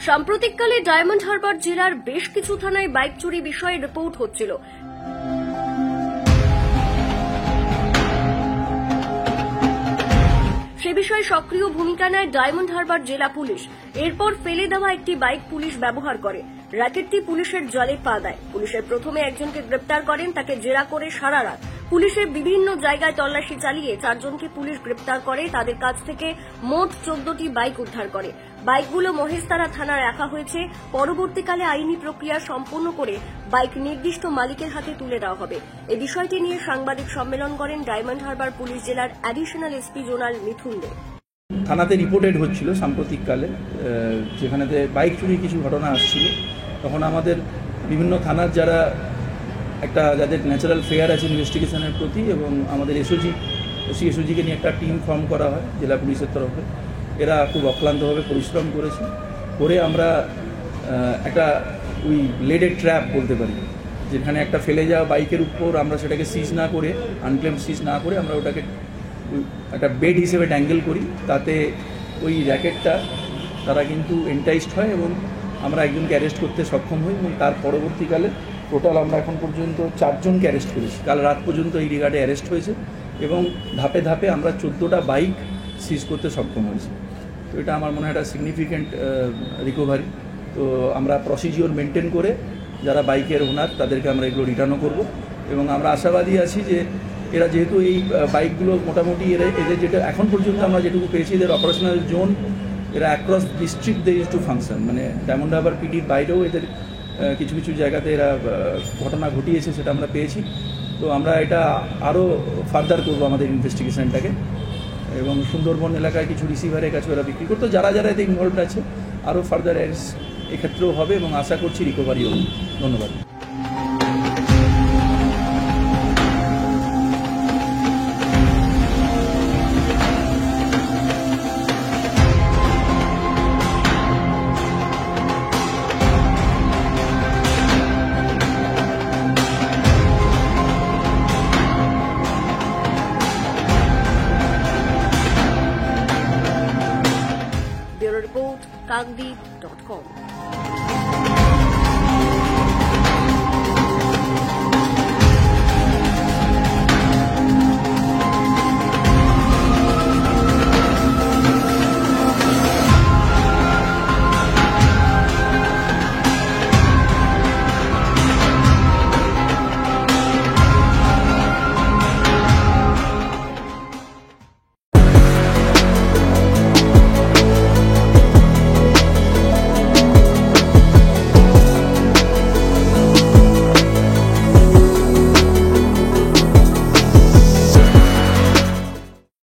সাম্প্রতিককালে ডায়মন্ড হারবার জেলার বেশ কিছু থানায় বাইক চুরি বিষয়ে রিপোর্ট হচ্ছিল। সে বিষয়ে সক্রিয় ভূমিকা নেয় ডায়মন্ড হারবার জেলা পুলিশ। এরপর ফেলে দেওয়া একটি বাইক পুলিশ ব্যবহার করে র্যাকেটটি পুলিশের জালে পা দেয়। পুলিশের প্রথমে একজনকে গ্রেপ্তার করেন, তাকে জেরা করে সারা রাত পুলিশের বিভিন্ন জায়গায় তল্লাশি চালিয়ে 4 জনকে পুলিশ গ্রেপ্তার করে। তাদের কাছ থেকে মোট 14টি বাইক উদ্ধার করে। বাইকগুলো মহেশতলা থানায় রাখা হয়েছে। পরবর্তীকালে আইনি প্রক্রিয়া সম্পন্ন করে বাইক নির্দিষ্ট মালিকের হাতে তুলে দেওয়া হবে। এই বিষয়টি নিয়ে সাংবাদিক সম্মেলন করেন ডায়মন্ড হারবার পুলিশ জেলার অ্যাডিশনাল এসপি জোনাল মিথুন দে। থানাতে রিপোর্টেড হচ্ছিল সাম্প্রতিককালে, যেখানেতে বাইক চুরির কিছু ঘটনা আসছিল। তখন আমাদের বিভিন্ন থানার যাদের ন্যাচারাল ফেয়ার আছে ইনভেস্টিগেশনের প্রতি, এবং আমাদের এসওজিকে নিয়ে একটা টিম ফর্ম করা হয় জেলা পুলিশের তরফে। এরা খুব অক্লান্তভাবে পরিশ্রম করে আমরা একটা লেডেড ট্র্যাপ বলতে পারি, যেখানে একটা ফেলে যাওয়া বাইকের উপর আমরা সেটাকে সিজ না করে, আনক্লেম সিজ না করে, আমরা ওটাকে একটা বেড হিসেবে ট্যাঙ্গেল করি। তাতে ওই র্যাকেটটা তারা কিন্তু এন্টাইজড হয় এবং আমরা একজনকে অ্যারেস্ট করতে সক্ষম হই। এবং তার পরবর্তীকালে টোটাল আমরা এখন পর্যন্ত 4 জনকে অ্যারেস্ট করেছি। কাল রাত পর্যন্ত এই রিগার্ডে অ্যারেস্ট হয়েছে এবং ধাপে ধাপে আমরা 14টা বাইক সিজ করতে সক্ষম হয়েছি। তো এটা আমার মনে হয় একটা সিগনিফিক্যান্ট রিকভারি। তো আমরা প্রসিজিওর মেনটেন করে যারা বাইকের ওনার তাদেরকে আমরা এগুলো রিটার্নও করব। এবং আমরা আশাবাদী আছি যে এরা যেহেতু এই বাইকগুলো মোটামুটি এদের যেটা এখন পর্যন্ত আমরা যেটুকু পেয়েছি, এদের অপারেশনাল জোন এরা across district they use to function, মানে ডায়মন্ড হারবার পিটির বাইরেও এদের কিছু কিছু জায়গাতে এরা ঘটনা ঘটিয়েছে, সেটা আমরা পেয়েছি। তো আমরা এটা আরও ফার্দার করবো আমাদের ইনভেস্টিগেশনটাকে। এবং সুন্দরবন এলাকায় কিছু রিসিভারের কাছে ওরা বিক্রি করতো। যারা এতে ইনভলভড আছে আরও ফার্দার অ্যারেস্ট এক্ষেত্রেও হবে এবং আশা করছি রিকভারিও হবে। ধন্যবাদ। Bureau Report, Kagdeep.com।